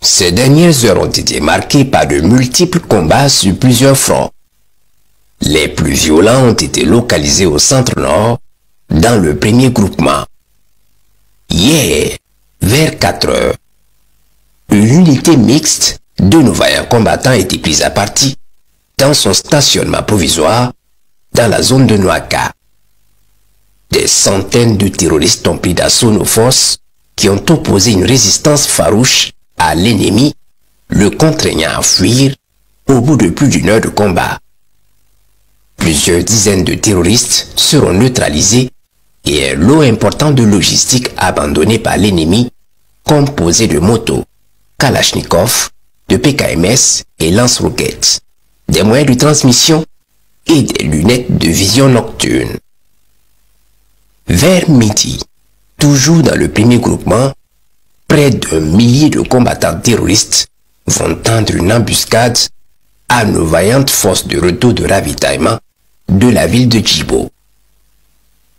Ces dernières heures ont été marquées par de multiples combats sur plusieurs fronts. Les plus violents ont été localisés au centre-nord, dans le premier groupement. Hier, vers 4 heures, une unité mixte de nos vaillants combattants a été prise à partie dans son stationnement provisoire dans la zone de Noaka. Des centaines de terroristes ont pris d'assaut nos forces qui ont opposé une résistance farouche à l'ennemi, le contraignant à fuir au bout de plus d'1 heure de combat. Plusieurs dizaines de terroristes seront neutralisés et un lot important de logistique abandonné par l'ennemi, composé de motos, Kalachnikov, de PKMS et lance-roquettes, des moyens de transmission et des lunettes de vision nocturne. Vers midi, toujours dans le premier groupement, près d'1 millier de combattants terroristes vont tendre une embuscade à nos vaillantes forces de retour de ravitaillement de la ville de Djibo.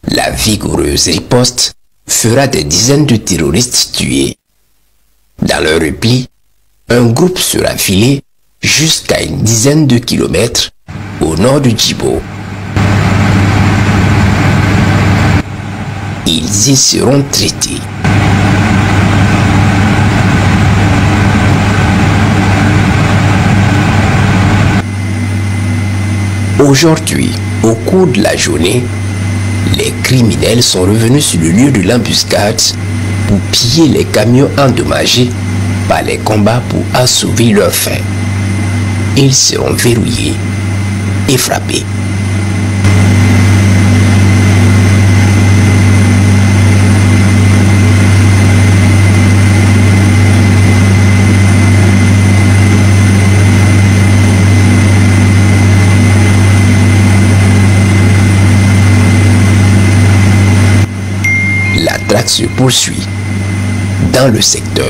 La vigoureuse riposte fera des dizaines de terroristes tués. Dans leur repli, un groupe sera filé jusqu'à une dizaine de kilomètres au nord de Djibo. Ils y seront traités. Aujourd'hui, au cours de la journée, les criminels sont revenus sur le lieu de l'embuscade pour piller les camions endommagés par les combats pour assouvir leur faim. Ils seront verrouillés et frappés. La traque se poursuit dans le secteur.